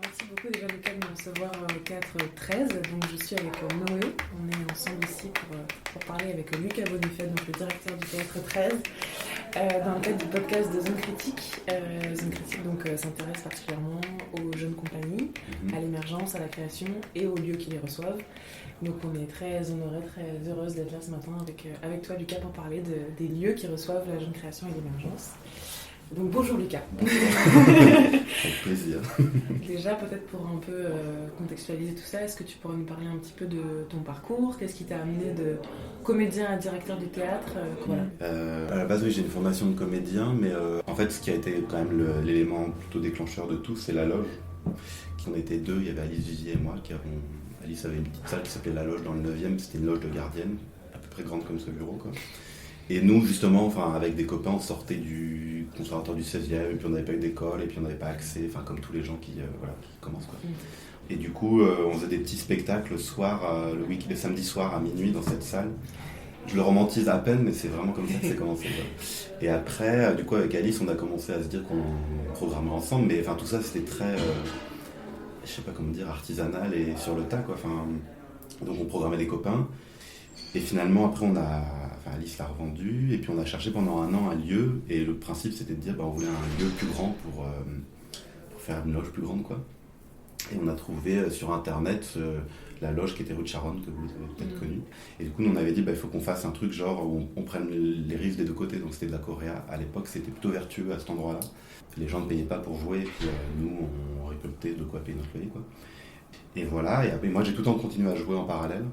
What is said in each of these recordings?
Merci beaucoup déjà Lucas de me recevoir au Théâtre 13. Donc je suis avec Noé. On est ensemble ici pour parler avec Lucas Bonifay, donc le directeur du Théâtre 13, dans le cadre du podcast de Zone Critique. Zone Critique donc s'intéresse particulièrement aux jeunes compagnies, à l'émergence, à la création et aux lieux qui les reçoivent. Donc on est très honorés, très heureuse d'être là ce matin avec toi Lucas pour parler des lieux qui reçoivent la jeune création et l'émergence. Donc bonjour Lucas. Avec plaisir. Déjà peut-être pour un peu contextualiser tout ça, est-ce que tu pourrais nous parler un petit peu de ton parcours? Qu'est-ce qui t'a amené de comédien à directeur du théâtre? Voilà. À la base oui, j'ai une formation de comédien, mais en fait ce qui a été quand même l'élément plutôt déclencheur de tout, c'est la loge. On était deux, il y avait Alice Vivier et moi Alice avait une petite salle qui s'appelait la loge dans le 9e, c'était une loge de gardienne, à peu près grande comme ce bureau quoi. Et nous, justement, avec des copains, on sortait du conservatoire du 16e, et puis on n'avait pas eu d'école, et puis on n'avait pas accès, comme tous les gens qui commencent. Quoi. Et du coup, on faisait des petits spectacles le soir, le samedi soir à minuit dans cette salle. Je le romantise à peine, mais c'est vraiment comme ça que c'est commencé. Quoi. Et après, du coup, avec Alice, on a commencé à se dire qu'on programmerait ensemble, mais tout ça, c'était très, je sais pas comment dire, artisanal et sur le tas. Quoi. Donc on programmait des copains. Et finalement, après, Alice l'a revendu, et puis on a cherché pendant un an un lieu, et le principe c'était de dire on voulait un lieu plus grand pour faire une loge plus grande quoi. Et on a trouvé sur internet la loge qui était rue de Charonne, que vous avez peut-être connue. Et du coup, nous on avait dit il faut qu'on fasse un truc genre où on prenne les rives des deux côtés, donc c'était de la Coréa. À l'époque, c'était plutôt vertueux à cet endroit-là. Les gens ne payaient pas pour jouer, et puis nous on récoltait de quoi payer notre loyer quoi. Et voilà, et après, moi j'ai tout le temps continué à jouer en parallèle.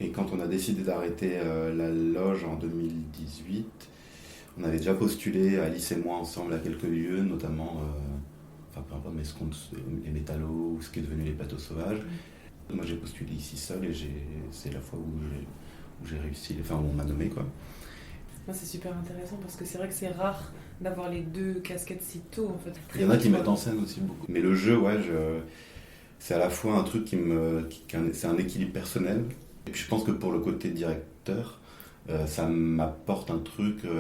Et quand on a décidé d'arrêter la loge en 2018, on avait déjà postulé, Alice et moi, ensemble à quelques lieux, notamment, peu importe, mais les métallos, ou ce qui est devenu les plateaux sauvages. Moi, j'ai postulé ici seul et c'est la fois où j'ai réussi, où on m'a nommé, quoi. Moi, c'est super intéressant parce que c'est vrai que c'est rare d'avoir les deux casquettes si tôt, en fait. Il y en a qui mettent en scène aussi beaucoup. Mais le jeu, c'est à la fois un truc c'est un équilibre personnel. Et puis je pense que pour le côté directeur, ça m'apporte un truc que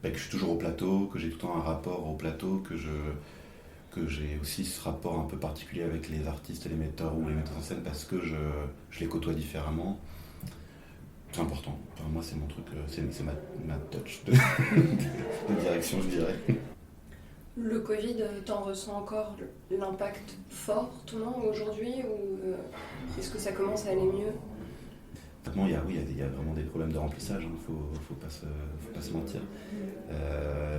je suis toujours au plateau, que j'ai tout le temps un rapport au plateau, que j'ai aussi ce rapport un peu particulier avec les artistes et les metteurs ou les metteurs en scène parce que je les côtoie différemment. C'est important. Moi, c'est mon truc, c'est ma touch de direction, je dirais. Le Covid, t'en ressens encore l'impact fort, non, aujourd'hui, ou est-ce que ça commence à aller mieux? Il y a vraiment des problèmes de remplissage, faut pas se mentir.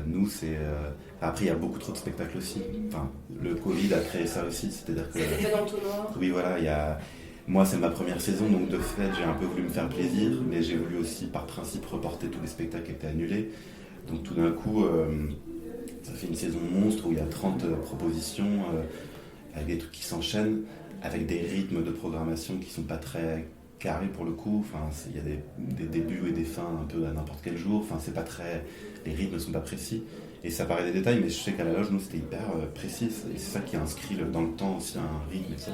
Nous, après, il y a beaucoup trop de spectacles aussi. Le Covid a créé ça aussi, c'est-à-dire que... C'est fait dans le tout noir. Oui, voilà, moi, c'est ma première saison, donc de fait, j'ai un peu voulu me faire plaisir, mais j'ai voulu aussi, par principe, reporter tous les spectacles qui étaient annulés. Donc tout d'un coup, ça fait une saison monstre où il y a 30 propositions, avec des trucs qui s'enchaînent, avec des rythmes de programmation qui sont pas très... carré pour le coup, il y a des débuts et des fins un peu à n'importe quel jour, les rythmes ne sont pas précis, et ça paraît des détails, mais je sais qu'à la loge, nous, c'était hyper précis, et c'est ça qui a inscrit dans le temps aussi un rythme et ça.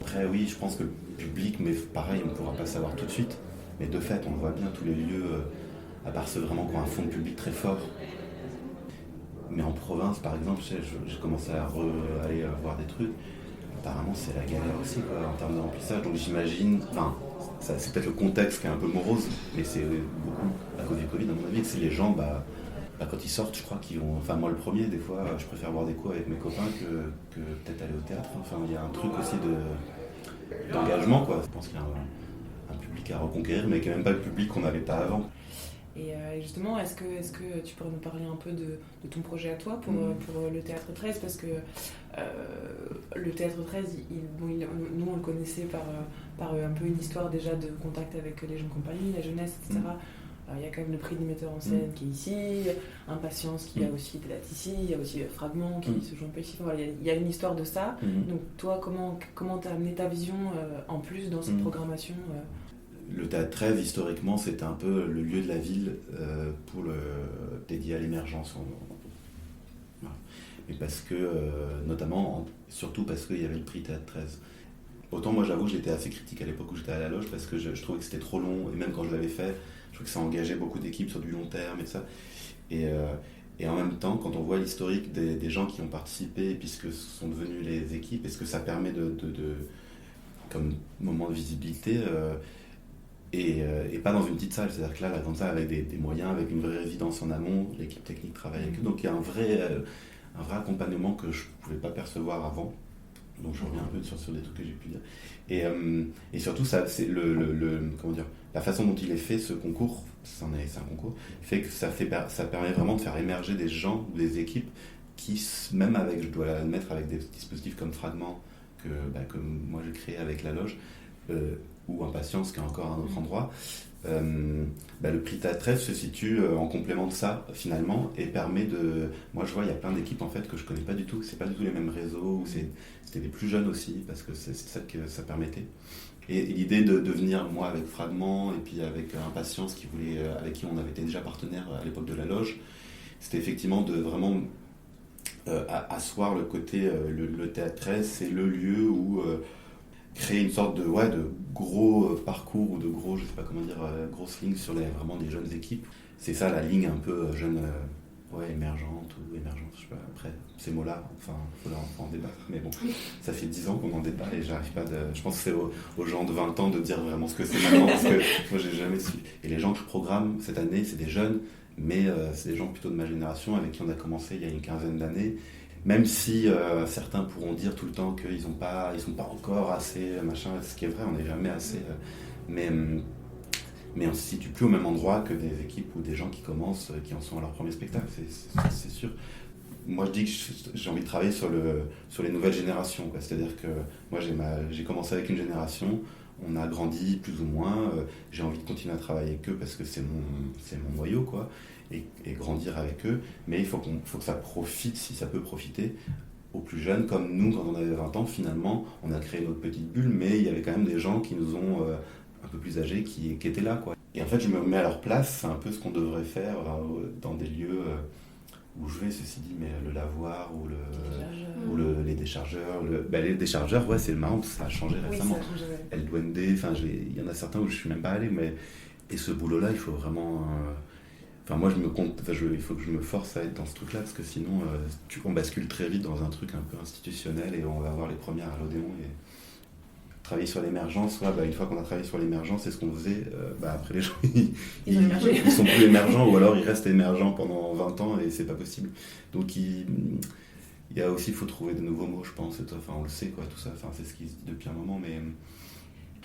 Après, oui, je pense que le public, mais pareil, on ne pourra pas le savoir tout de suite, mais de fait, on le voit bien, tous les lieux, à part ceux vraiment qui ont un fond de public très fort. Mais en province, par exemple, j'ai commencé à aller voir des trucs. Apparemment, c'est la galère aussi quoi, en termes de remplissage. Donc j'imagine, c'est peut-être le contexte qui est un peu morose, mais c'est beaucoup à cause du Covid, à mon avis, que c'est les gens, quand ils sortent, je crois qu'ils vont. Moi, le premier, des fois, je préfère boire des coups avec mes copains que peut-être aller au théâtre. Il y a un truc aussi d'engagement, quoi. Je pense qu'il y a un public à reconquérir, mais qui n'est même pas le public qu'on n'avait pas avant. Et justement, est-ce que tu pourrais nous parler un peu de ton projet à toi pour le Théâtre 13? Parce que le Théâtre 13, nous on le connaissait par un peu une histoire déjà de contact avec les jeunes compagnies, la jeunesse, etc. Il y a quand même le prix des metteurs en scène qui est ici, Impatience qui a aussi été ici, il y a aussi Fragment qui se joue un peu ici. Il y a une histoire de ça. Donc toi, comment t'as amené ta vision en plus dans cette programmation Le Théâtre 13, historiquement, c'était un peu le lieu de la ville dédié à l'émergence. Mais parce que, surtout parce qu'il y avait le prix Théâtre 13. Autant moi, j'avoue, j'étais assez critique à l'époque où j'étais à la loge parce que je trouvais que c'était trop long. Et même quand je l'avais fait, je trouvais que ça engageait beaucoup d'équipes sur du long terme et ça. Et Et en même temps, quand on voit l'historique des gens qui ont participé et puis ce que sont devenues les équipes, et ce que ça permet comme moment de visibilité, et pas dans une petite salle. C'est-à-dire que là, la grande salle avec des moyens, avec une vraie résidence en amont, l'équipe technique travaille avec eux. Donc il y a un vrai accompagnement que je ne pouvais pas percevoir avant. Donc je reviens un peu sur des trucs que j'ai pu dire. Et surtout, ça, c'est comment dire, la façon dont il est fait, ce concours, c'est un concours, fait que ça permet vraiment de faire émerger des gens ou des équipes qui, même avec, je dois l'admettre, avec des dispositifs comme Fragment, que moi j'ai créé avec la loge, ou Impatience, qui est encore un autre endroit, le prix Théâtre 13 se situe en complément de ça finalement et permet de... Moi je vois, il y a plein d'équipes en fait que je connais pas du tout, c'est pas du tout les mêmes réseaux, c'était les plus jeunes aussi parce que c'est ça que ça permettait. Et l'idée de venir moi avec Fragment et puis avec Impatience avec qui on avait été déjà partenaire à l'époque de la loge, c'était effectivement de vraiment asseoir le côté, le Théâtre 13, c'est le lieu où créer une sorte de gros parcours ou de gros, je sais pas comment dire, grosses lignes sur vraiment des jeunes équipes. C'est ça la ligne un peu jeune, émergente ou émergente, je sais pas, après ces mots-là, enfin, il faudra en débattre. Mais bon, ça fait 10 ans qu'on en débat et j'arrive pas je pense que c'est aux gens de 20 ans de dire vraiment ce que c'est maintenant parce que moi j'ai jamais su. Et les gens que je programme cette année, c'est des jeunes, mais c'est des gens plutôt de ma génération avec qui on a commencé il y a une quinzaine d'années. Même si certains pourront dire tout le temps qu'ils sont pas encore assez machin, ce qui est vrai, on n'est jamais assez. Mais on ne se situe plus au même endroit que des équipes ou des gens qui commencent, qui en sont à leur premier spectacle, c'est sûr. Moi je dis que j'ai envie de travailler sur les nouvelles générations, quoi. C'est-à-dire que moi j'ai commencé avec une génération, on a grandi plus ou moins, j'ai envie de continuer à travailler avec eux parce que c'est mon noyau, quoi. Et grandir avec eux, mais il faut que ça profite, si ça peut profiter, aux plus jeunes, comme nous, quand on avait 20 ans, finalement, on a créé notre petite bulle, mais il y avait quand même des gens qui nous ont, un peu plus âgés, qui étaient là, quoi. Et en fait, je me mets à leur place, c'est un peu ce qu'on devrait faire dans des lieux où je vais, ceci dit, mais le lavoir, ou les déchargeurs. Les déchargeurs, c'est marrant, parce que ça a changé récemment. Oui, ça a changé, ouais. El Duende, il y en a certains où je suis même pas allé, et ce boulot-là, il faut vraiment... moi, il faut que je me force à être dans ce truc-là, parce que sinon, on bascule très vite dans un truc un peu institutionnel et on va avoir les premières à l'Odéon. Et travailler sur l'émergence, une fois qu'on a travaillé sur l'émergence, c'est ce qu'on faisait. Après, les gens, ils sont plus émergents, ou alors ils restent émergents pendant 20 ans et c'est pas possible. Donc, il y a aussi, il faut trouver de nouveaux mots, je pense. On le sait, quoi, tout ça. C'est ce qui se dit depuis un moment, mais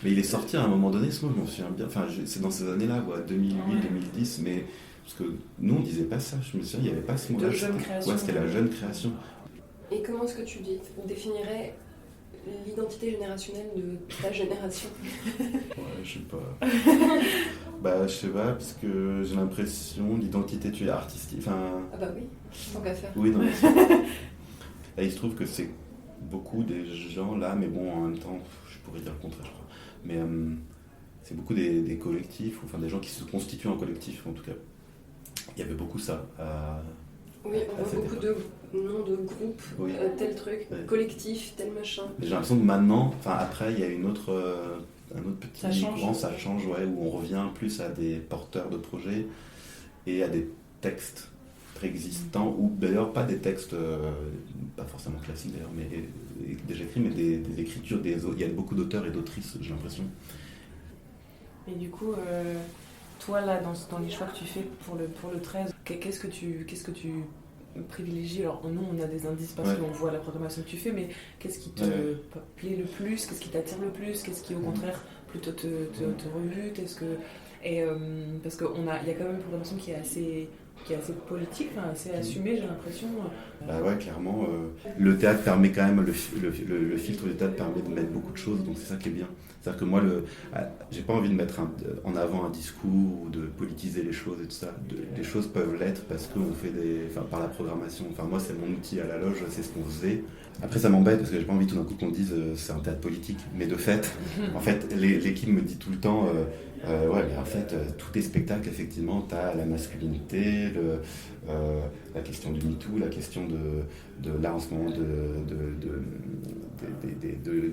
il est sorti à un moment donné, ce mot, je m'en souviens bien. C'est dans ces années-là, 2008, 2010, mais. Parce que nous, on disait pas ça, je me souviens, il n'y avait pas ce mot-là. De jeune création. C'était la jeune création. Et comment est-ce que tu définirais l'identité générationnelle de ta génération? Je sais pas. Je sais pas, parce que j'ai l'impression, l'identité, tu es artistique. Ah bah oui, tant qu'à faire. Oui, non, et il se trouve que c'est beaucoup des gens là, mais bon, en même temps, je pourrais dire le contraire, je crois. Mais c'est beaucoup des collectifs, des gens qui se constituent en collectif, en tout cas. Il y avait beaucoup ça. Oui, on voit beaucoup de noms de groupes, oui. Tel truc, collectif, tel machin. J'ai l'impression que maintenant, après, il y a un autre petit courant, ça change, où on revient plus à des porteurs de projets et à des textes préexistants, ou d'ailleurs pas des textes, pas forcément classiques d'ailleurs, mais déjà écrits, mais des écritures, il y a beaucoup d'auteurs et d'autrices, j'ai l'impression. Et du coup, toi là, dans les choix que tu fais pour le 13, qu'est-ce que tu privilégies? Alors nous, on a des indices parce qu'on voit la programmation que tu fais, mais qu'est-ce qui te plaît le plus? Qu'est-ce qui t'attire le plus? Qu'est-ce qui, au contraire, plutôt te rebute? Parce qu'il y a quand même une programmation qui est assez politique, assez assumée, j'ai l'impression. Clairement. Le théâtre permet quand même, le filtre du théâtre permet de mettre beaucoup de choses, donc c'est ça qui est bien. C'est-à-dire que moi, j'ai pas envie de mettre en avant un discours ou de politiser les choses et tout ça. Les choses peuvent l'être parce qu'on fait par la programmation. Moi, c'est mon outil à la loge, c'est ce qu'on faisait. Après, ça m'embête parce que j'ai pas envie tout d'un coup qu'on dise c'est un théâtre politique. Mais de fait, l'équipe me dit tout le temps mais en fait, tous tes spectacles, effectivement, t'as la masculinité, la question du MeToo, la question là en ce moment de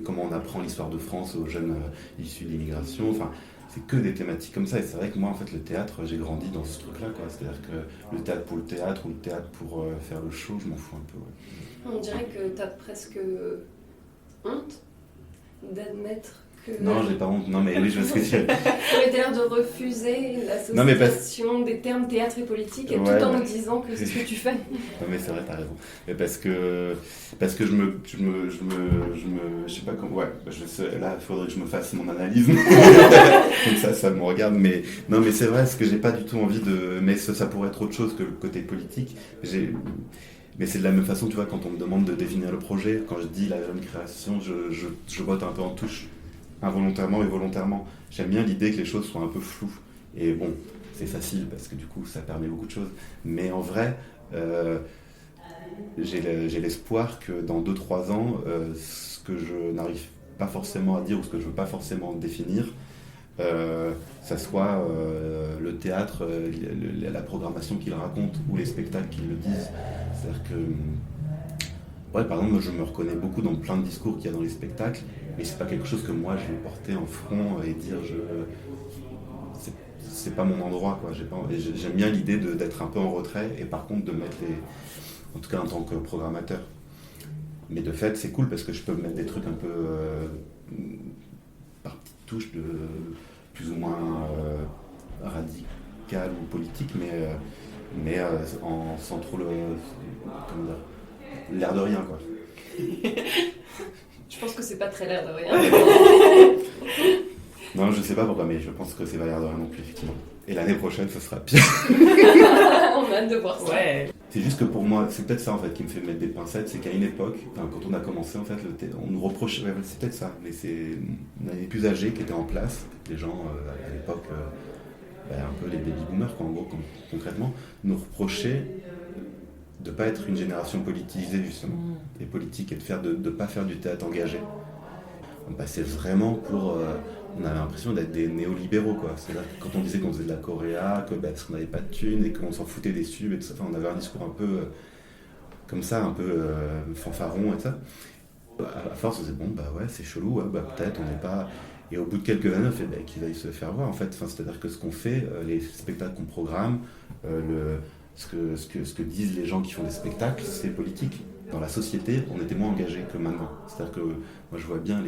comment on apprend l'histoire de France aux jeunes issus de l'immigration, enfin c'est que des thématiques comme ça. Et c'est vrai que moi en fait le théâtre, j'ai grandi dans ce truc là quoi, c'est-à-dire que le théâtre pour le théâtre ou le théâtre pour faire le show, je m'en fous un peu. Ouais. On dirait que t'as presque honte d'admettre que... Non, j'ai pas honte, non mais oui je vois ce que tu veux. Tu as l'air de refuser l'association des termes théâtre et politique, tout en nous disant que c'est ce que tu fais. Non mais c'est vrai, t'as raison. Mais parce que je sais pas comment, ouais, là il faudrait que je me fasse mon analyse. Comme ça me regarde. Mais non mais c'est vrai, parce que j'ai pas du tout envie de, mais ça pourrait être autre chose que le côté politique. Mais c'est de la même façon, tu vois, quand on me demande de définir le projet, quand je dis la jeune création, je botte un peu en touche, involontairement et volontairement. J'aime bien l'idée que les choses soient un peu floues. Et bon, c'est facile parce que du coup, ça permet beaucoup de choses. Mais en vrai, j'ai l'espoir que dans 2-3 ans, ce que je n'arrive pas forcément à dire ou ce que je veux pas forcément définir, ça soit le théâtre, la programmation qu'il raconte ou les spectacles qui le disent. C'est-à-dire que, ouais, par exemple, moi, je me reconnais beaucoup dans plein de discours qu'il y a dans les spectacles, mais c'est pas quelque chose que moi je vais porter en front et dire c'est pas mon endroit quoi. J'aime bien l'idée d'être un peu en retrait et par contre de mettre en tout cas en tant que programmateur. Mais de fait c'est cool parce que je peux mettre des trucs un peu par petites touches de plus ou moins radical ou politique, mais sans trop l'air de rien quoi. Je pense que c'est pas très l'air de rien. Non, je sais pas pourquoi, mais je pense que c'est pas l'air de rien non plus, effectivement. Et l'année prochaine, ce sera pire. On a hâte de voir ça. Ouais. C'est juste que pour moi, c'est peut-être ça en fait qui me fait mettre des pincettes, c'est qu'à une époque, quand on a commencé en fait, on nous reprochait, ouais, c'est peut-être ça, mais on avait les plus âgés qui étaient en place, des gens à l'époque, un peu les baby boomers quoi, en gros, concrètement, nous reprochaient de ne pas être une génération politisée justement, et politique, et de ne pas faire du théâtre engagé. On passait vraiment pour... on avait l'impression d'être des néolibéraux, quoi. C'est-à-dire que quand on disait qu'on faisait de la choréa, parce qu'on n'avait pas de thunes et qu'on s'en foutait des subs et tout ça, on avait un discours un peu comme ça, un peu fanfaron et tout ça. À force, on se disait, bon, bah ouais, c'est chelou, ouais, bah peut-être, on n'est pas... Et au bout de quelques années, on fait qu'ils aillent se faire voir, en fait. Enfin, c'est-à-dire que ce qu'on fait, les spectacles qu'on programme, ce que disent les gens qui font des spectacles, c'est politique. Dans la société, on était moins engagés que maintenant. C'est-à-dire que moi, je vois bien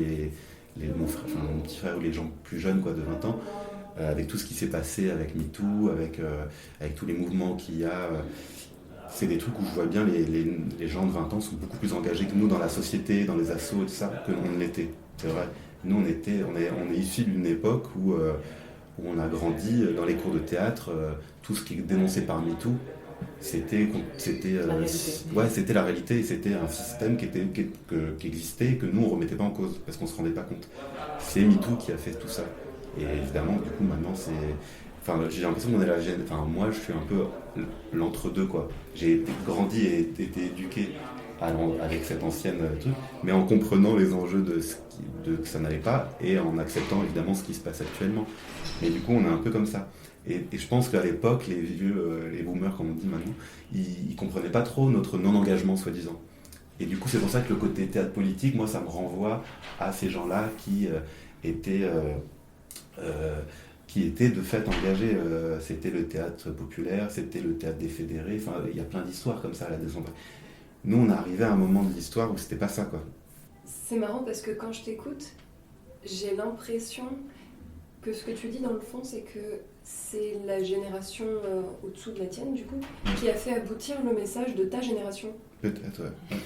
mon petit frère ou les gens plus jeunes quoi, de 20 ans, avec tout ce qui s'est passé avec MeToo, avec tous les mouvements qu'il y a. C'est des trucs où je vois bien les gens de 20 ans sont beaucoup plus engagés que nous dans la société, dans les assos et tout ça, que on l'était. C'est vrai. Nous, on est issus d'une époque où on a grandi dans les cours de théâtre, tout ce qui est dénoncé par MeToo, c'était la réalité et c'était un système qui existait et que nous on remettait pas en cause parce qu'on se rendait pas compte. C'est MeToo qui a fait tout ça. Et évidemment, du coup, maintenant j'ai l'impression qu'on est moi je suis un peu l'entre-deux quoi. J'ai grandi et été éduqué avec cette ancienne truc, mais en comprenant les enjeux que ça n'allait pas et en acceptant évidemment ce qui se passe actuellement. Mais du coup, on est un peu comme ça. Et je pense qu'à l'époque, les boomers, comme on dit maintenant, ils comprenaient pas trop notre non-engagement, soi-disant. Et du coup, c'est pour ça que le côté théâtre politique, moi, ça me renvoie à ces gens-là qui étaient de fait engagés. C'était le théâtre populaire, c'était le théâtre des fédérés. Enfin, il y a plein d'histoires comme ça à la descente. Nous, on est arrivé à un moment de l'histoire où c'était pas ça, quoi. C'est marrant parce que quand je t'écoute, j'ai l'impression que ce que tu dis dans le fond, c'est que c'est la génération au-dessous de la tienne, du coup, qui a fait aboutir le message de ta génération. Peut-être, ouais.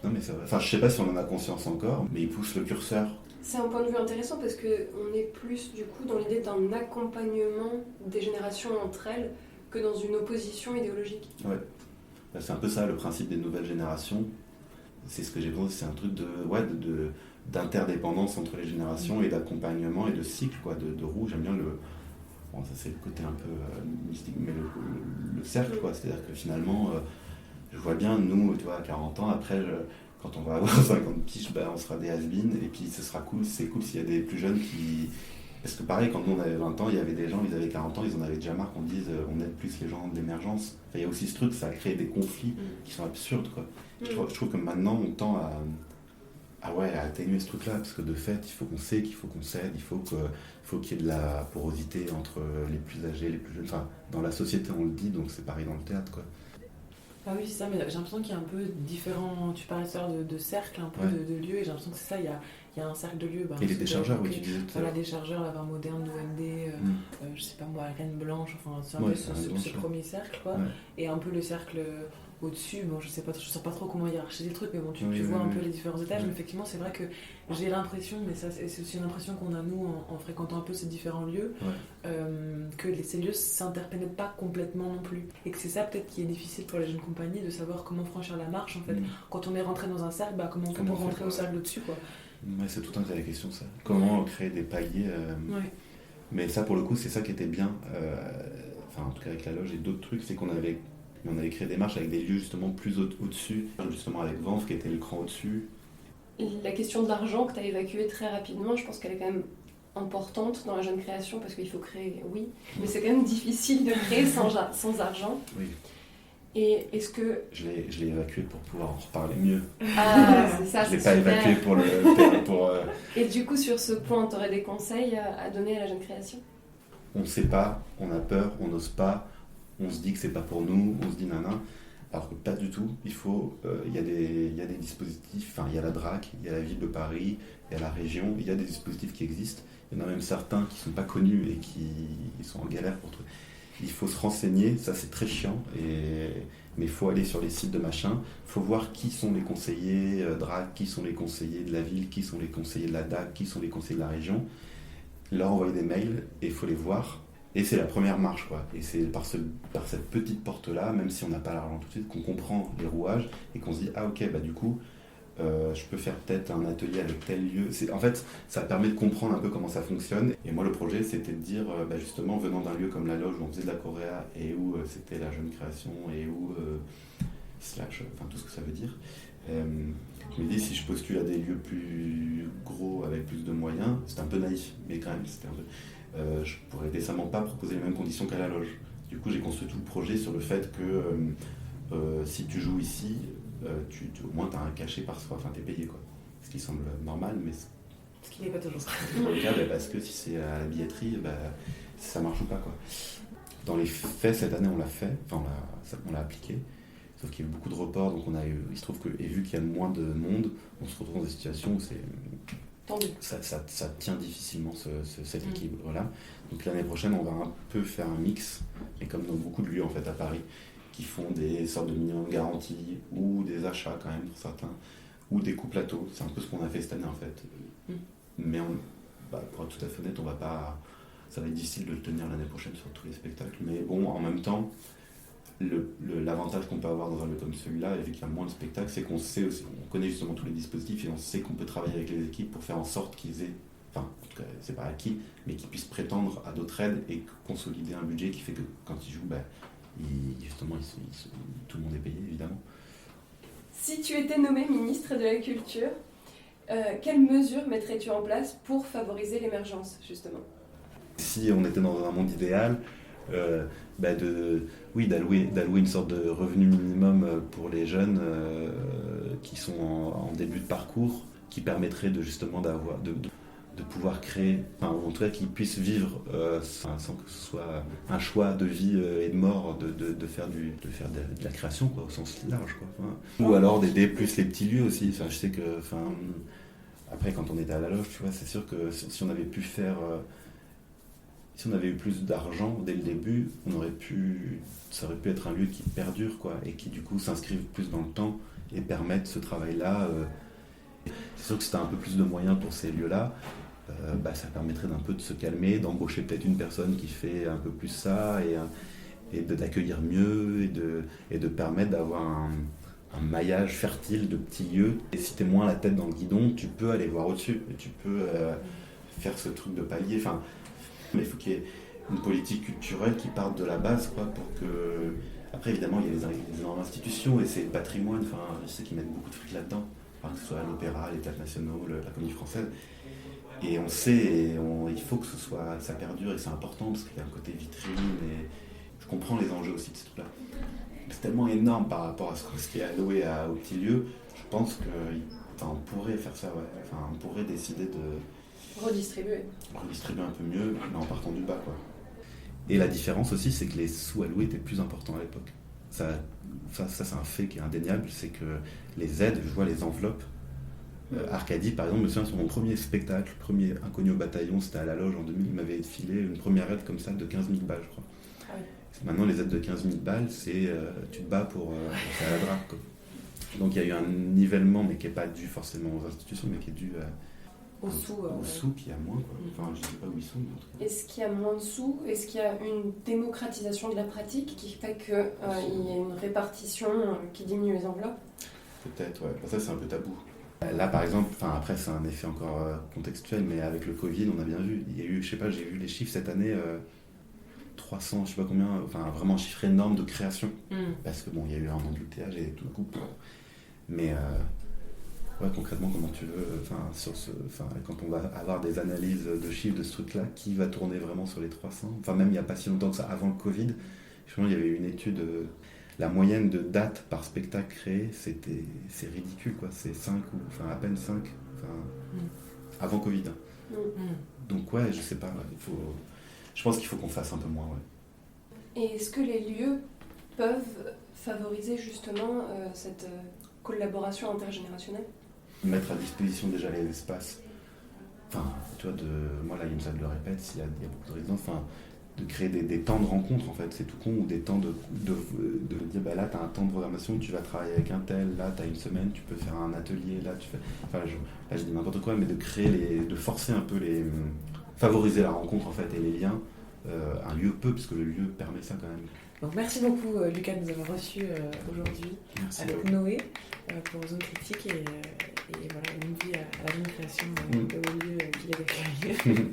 Non, mais c'est vrai. Enfin, je sais pas si on en a conscience encore, mais il pousse le curseur. C'est un point de vue intéressant parce qu'on est plus, du coup, dans l'idée d'un accompagnement des générations entre elles que dans une opposition idéologique. Ouais. C'est un peu ça, le principe des nouvelles générations. C'est ce que j'ai pensé, c'est un truc d'interdépendance entre les générations et d'accompagnement et de cycle, quoi, de roue. J'aime bien bon, ça c'est le côté un peu mystique, mais le cercle, quoi. C'est-à-dire que finalement, je vois bien, nous, tu vois, à 40 ans, après, quand on va avoir 50 piges, on sera des has-been, et puis ce sera cool, c'est cool s'il y a des plus jeunes qui... Parce que pareil, quand nous on avait 20 ans, il y avait des gens, ils avaient 40 ans, ils en avaient déjà marre qu'on dise on aide plus les gens d'émergence. Enfin, il y a aussi ce truc, ça a créé des conflits qui sont absurdes, quoi. Je trouve que maintenant on tend à atténuer ce truc-là, parce que de fait, il faut qu'on sait qu'il faut qu'on cède, il faut qu'il y ait de la porosité entre les plus âgés, les plus jeunes. Enfin, dans la société, on le dit, donc c'est pareil dans le théâtre, quoi. Ah oui, c'est ça, mais j'ai l'impression qu'il y a un peu différents. Tu parlais tout à l'heure de cercles, un peu de lieux, et j'ai l'impression que c'est ça, il y a un cercle de lieux. Et les déchargeurs, oui, tu disais tout à l'heure. Voilà, déchargeurs, la Var moderne, d'OND, je sais pas moi, Reine Blanche, enfin, c'est un peu ce premier cercle, quoi. Ouais. Et un peu le cercle au-dessus, bon, je sais pas trop comment hiérarchiser le truc, mais bon, tu vois un peu les différents étages, mais effectivement, c'est vrai que j'ai l'impression, mais ça, c'est aussi une impression qu'on a, nous, en fréquentant un peu ces différents lieux, que ces lieux s'interpénètrent pas complètement non plus. Et que c'est ça, peut-être, qui est difficile pour les jeunes compagnies, de savoir comment franchir la marche, en fait. Quand on est rentré dans un cercle, comment on fait pour rentrer au cercle au-dessus, quoi. Ouais, c'est tout un tas de questions, ça. Comment créer des paliers Mais ça, pour le coup, c'est ça qui était bien, en tout cas avec la loge et d'autres trucs, c'est qu'on avait créé des marches avec des lieux justement plus au-dessus, justement avec Vanves qui était le cran au-dessus. La question de l'argent que tu as évacuée très rapidement, je pense qu'elle est quand même importante dans la jeune création, parce qu'il faut créer, oui, mais c'est quand même difficile de créer sans argent. Oui. Et est-ce que... Je l'ai évacué pour pouvoir en reparler mieux. Ah, c'est ça, je l'ai pas évacué pour Et du coup, sur ce point, tu aurais des conseils à donner à la jeune création ? On ne sait pas, on a peur, on n'ose pas, on se dit que c'est pas pour nous, on se dit nana, alors que pas du tout. Il faut, y a des dispositifs, enfin il y a la DRAC, il y a la ville de Paris, il y a la région, il y a des dispositifs qui existent. Il y en a même certains qui sont pas connus et qui sont en galère pour trouver. Il faut se renseigner, ça c'est très chiant, mais il faut aller sur les sites de machin, il faut voir qui sont les conseillers DRAC, qui sont les conseillers de la ville, qui sont les conseillers de la DAC, qui sont les conseillers de la région, leur envoyer des mails et il faut les voir. Et c'est la première marche, quoi. Et c'est par cette petite porte-là, même si on n'a pas l'argent tout de suite, qu'on comprend les rouages et qu'on se dit, ah ok, du coup, je peux faire peut-être un atelier avec tel lieu. En fait, ça permet de comprendre un peu comment ça fonctionne. Et moi, le projet, c'était de dire, justement, venant d'un lieu comme la loge où on faisait de la choréa et où c'était la jeune création et où tout ce que ça veut dire. Je me dis, si je postule à des lieux plus gros avec plus de moyens, c'est un peu naïf, mais quand même, c'était un peu... je pourrais décemment pas proposer les mêmes conditions qu'à la loge. Du coup, j'ai construit tout le projet sur le fait que si tu joues ici, au moins tu as un cachet par soir, enfin tu es payé, quoi. Ce qui semble normal, mais ce qui n'est pas toujours le cas, parce que si c'est à la billetterie, ça marche ou pas, quoi. Dans les faits, cette année on l'a fait, on l'a appliqué, sauf qu'il y a eu beaucoup de reports, donc il se trouve que, et vu qu'il y a moins de monde, on se retrouve dans des situations où ça tient difficilement cet équilibre-là. Donc l'année prochaine, on va un peu faire un mix, et comme dans beaucoup de lieux en fait à Paris, qui font des sortes de minimum garanties ou des achats quand même pour certains, ou des coups plateaux. C'est un peu ce qu'on a fait cette année en fait. Mais pour être tout à fait honnête, ça va être difficile de le tenir l'année prochaine sur tous les spectacles. Mais bon, en même temps, l'avantage qu'on peut avoir dans un lieu comme celui-là, et vu qu'il y a moins de spectacles, c'est qu'on sait aussi, on connaît justement tous les dispositifs et on sait qu'on peut travailler avec les équipes pour faire en sorte qu'ils aient, en tout cas c'est pas acquis, mais qu'ils puissent prétendre à d'autres aides et consolider un budget qui fait que quand ils jouent, tout le monde est payé évidemment. Si tu étais nommé ministre de la Culture, quelles mesures mettrais-tu en place pour favoriser l'émergence justement ? Si on était dans un monde idéal, d'allouer une sorte de revenu minimum pour les jeunes qui sont en début de parcours, qui permettrait de pouvoir créer, en tout cas qu'ils puissent vivre sans que ce soit un choix de vie et de mort de faire de la création, quoi, au sens large, quoi. Ou alors d'aider plus les petits lieux aussi. Je sais que après quand on était à la loge, tu vois, c'est sûr que si on avait pu faire si on avait eu plus d'argent dès le début, ça aurait pu être un lieu qui perdure, quoi, et qui du coup s'inscrive plus dans le temps et permette ce travail-là. C'est sûr que si tu as un peu plus de moyens pour ces lieux-là, ça permettrait d'un peu de se calmer, d'embaucher peut-être une personne qui fait un peu plus ça, et d'accueillir mieux, et de permettre d'avoir un maillage fertile de petits lieux. Et si tu es moins la tête dans le guidon, tu peux aller voir au-dessus, et tu peux faire ce truc de palier. Mais il faut qu'il y ait une politique culturelle qui parte de la base, quoi, pour que... Après, évidemment, il y a les énormes institutions, et c'est le patrimoine, je sais qu'ils mettent beaucoup de fric là-dedans, que ce soit l'opéra, les théâtres nationaux, la comédie française. Et on sait, il faut que ça perdure, et c'est important, parce qu'il y a un côté vitrine, et je comprends les enjeux aussi de ce truc-là. C'est tellement énorme par rapport à ce qui est alloué aux petits lieux, je pense Enfin, on pourrait faire ça, ouais. Enfin, on pourrait décider de Redistribuer un peu mieux, mais en partant du bas, quoi. Et la différence aussi, c'est que les sous alloués étaient plus importants à l'époque. Ça c'est un fait qui est indéniable, c'est que les aides, je vois les enveloppes. Arcadie, par exemple, me souviens sur mon premier spectacle, premier Inconnu au bataillon, c'était à la loge en 2000, il m'avait filé une première aide comme ça de 15 000 balles, je crois. Ah oui. Maintenant, les aides de 15 000 balles, c'est tu te bats pour faire la drape, quoi. Donc il y a eu un nivellement, mais qui n'est pas dû forcément aux institutions, mais qui est dû Aux sous, puis à moins, quoi. Enfin, je ne sais pas où ils sont, mais en tout cas. Est-ce qu'il y a moins de sous? Est-ce qu'il y a une démocratisation de la pratique qui fait qu'il y a une répartition qui diminue les enveloppes? Peut-être, ouais. Ça, c'est un peu tabou. Là, par exemple, après, c'est un effet encore contextuel, mais avec le Covid, on a bien vu. Il y a eu, je sais pas, j'ai vu les chiffres cette année, 300, je sais pas combien, enfin, vraiment un chiffre énorme de création. Parce que, bon, il y a eu un embouteillage et tout le coup. Mais, ouais, concrètement, comment tu veux, quand on va avoir des analyses de chiffres de ce truc-là, qui va tourner vraiment sur les 300? Enfin, même il n'y a pas si longtemps que ça, avant le Covid, je pense qu'il y avait eu une étude. La moyenne de dates par spectacle créé, c'est ridicule, quoi. C'est 5 ou enfin à peine 5, avant Covid. Donc ouais, je sais pas, je pense qu'il faut qu'on fasse un peu moins, ouais. Et est-ce que les lieux peuvent favoriser justement cette collaboration intergénérationnelle? Mettre à disposition déjà les espaces. Enfin, tu vois, moi là, il y a une salle de répète, il y a beaucoup de résidents, de créer des temps de rencontre, en fait, c'est tout con, ou des temps de dire, bah là, tu as un temps de programmation, tu vas travailler avec un tel, là, tu as une semaine, tu peux faire un atelier, là, tu fais... Enfin, là, je dis n'importe quoi, mais de créer de forcer un peu favoriser la rencontre, en fait, et les liens. Un lieu peut, parce que le lieu permet ça, quand même. Donc merci beaucoup, Lucas, de nous avoir reçus aujourd'hui avec Noé pour Zone Critique et voilà, une vie à la bonne création de vos lieux qu'il a accueillis.